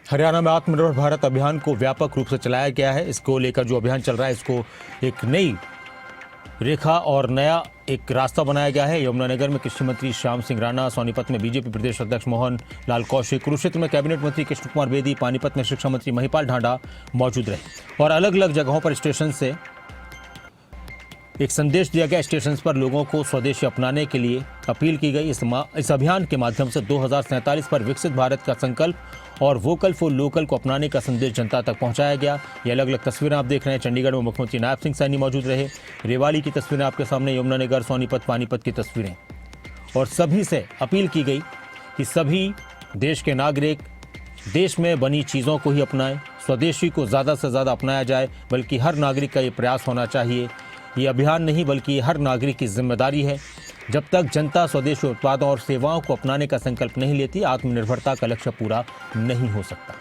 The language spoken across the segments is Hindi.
हरियाणा में आत्मनिर्भर भारत अभियान को व्यापक रूप से चलाया गया है। इसको लेकर जो अभियान चल रहा है, इसको एक नई रेखा और नया एक रास्ता बनाया गया है। यमुनानगर में कृषि मंत्री श्याम सिंह राणा, सोनीपत में बीजेपी प्रदेश अध्यक्ष मोहन लाल कौशिक, कुरुक्षेत्र में कैबिनेट मंत्री कृष्ण कुमार बेदी, पानीपत में शिक्षा मंत्री महिपाल ढांडा मौजूद रहे और अलग अलग जगहों पर स्टेशन से एक संदेश दिया गया। स्टेशन पर लोगों को स्वदेशी अपनाने के लिए अपील की गई। इस अभियान के माध्यम से 2047 पर विकसित भारत का संकल्प और वोकल फॉर लोकल को अपनाने का संदेश जनता तक पहुंचाया गया। ये अलग अलग तस्वीरें आप देख रहे हैं। चंडीगढ़ में मुख्यमंत्री नायब सिंह सैनी मौजूद रहे। रेवाड़ी की तस्वीरें आपके सामने, यमुनानगर, सोनीपत, पानीपत की तस्वीरें। और सभी से अपील की गई कि सभी देश के नागरिक देश में बनी चीज़ों को ही अपनाएं, स्वदेशी को ज़्यादा से ज़्यादा अपनाया जाए, बल्कि हर नागरिक का ये प्रयास होना चाहिए। ये अभियान नहीं बल्कि हर नागरिक की जिम्मेदारी है। जब तक जनता स्वदेशी उत्पादों और सेवाओं को अपनाने का संकल्प नहीं लेती, आत्मनिर्भरता का लक्ष्य पूरा नहीं हो सकता।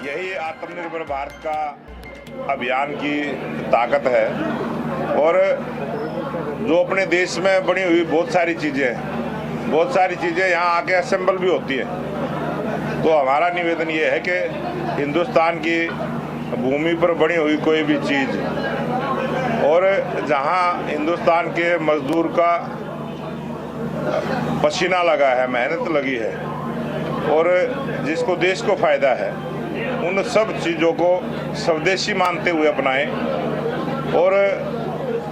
यही आत्मनिर्भर भारत का अभियान की ताकत है। और जो अपने देश में बनी हुई बहुत सारी चीज़ें यहाँ आके असेंबल भी होती है। तो हमारा निवेदन ये है कि हिंदुस्तान की भूमि पर बनी हुई कोई भी चीज़ और जहाँ हिंदुस्तान के मजदूर का पसीना लगा है, मेहनत लगी है और जिसको देश को फायदा है, उन सब चीज़ों को स्वदेशी मानते हुए अपनाएं। और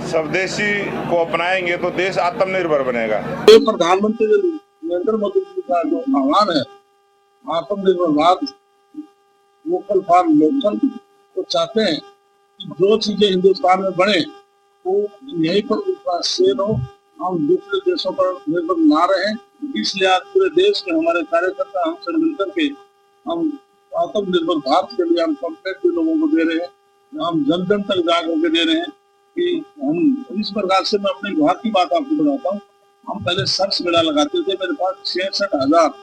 स्वदेशी को अपनाएंगे तो देश आत्मनिर्भर बनेगा। प्रधानमंत्री नरेंद्र मोदी जी का जो आह्वान है, आत्मनिर्भर भारत, वोकल फॉर लोकल, तो चाहते हैं कि जो चीजें हिंदुस्तान में बने वो यहीं पर उसका सेल हो, हम दूसरे देशों पर निर्भर ना रहें। इसलिए आज पूरे देश में हमारे कार्यकर्ता हम सब मिलकर के हम आत्मनिर्भर भारत के लिए हम कॉन्ट्रैक्ट भी लोगों को दे रहे हैं। हम जन जन तक जा करके दे रहे हैं कि हम इस प्रकार से, मैं अपने घर की बात आपको बताता हूँ। हम पहले सर्च मेला लगाते थे, मेरे पास 66,000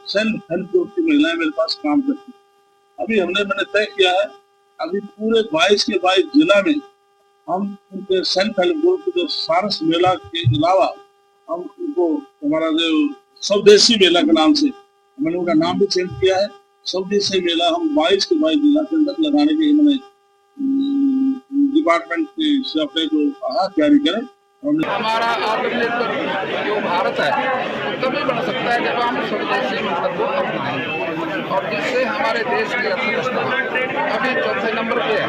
सेल्फ हेल्प ग्रुप की महिलाएं मेरे पास काम करती। अभी मैंने तय किया है, अभी पूरे 22 के 22 जिला में हम उनके सेल्फ हेल्प ग्रुप के जो सारस मेला के अलावा हम उनको हमारा जो स्वदेशी मेला के नाम से मैंने उनका नाम भी चेंज किया है। स्वदेशी मेला हम 22 के 22 जिला के अंदर लगाने के मैंने डिपार्टमेंट से अपने को कहा जारी करें। हमारा आत्मनिर्भर जो भारत है वो तभी बन सकता है जब हम स्वदेशी मंत्र को अपनाएं और जिससे हमारे देश की अर्थव्यवस्था अभी चौथे नंबर पे है।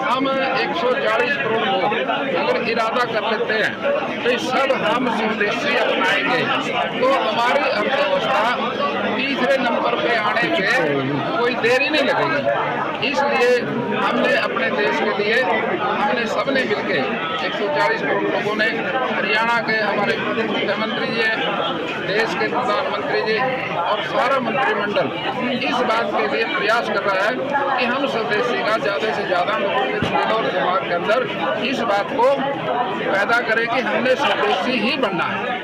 हम 140 करोड़ लोग अगर इरादा कर लेते हैं तो सब हम स्वदेशी अपनाएंगे तो हमारी अर्थव्यवस्था तीसरे नंबर पे आने के कोई देरी नहीं लगेगी। इसलिए हमने अपने देश के लिए हमने सबने मिलके 140 करोड़ लोगों ने, हरियाणा के हमारे मुख्यमंत्री जी, देश के प्रधानमंत्री जी और सारा मंत्रिमंडल इस बात के लिए प्रयास कर रहा है कि हम स्वदेशी का ज़्यादा से ज़्यादा लोगों के दिल और दिमाग के अंदर इस बात को पैदा करें कि हमने स्वदेशी ही बनना है।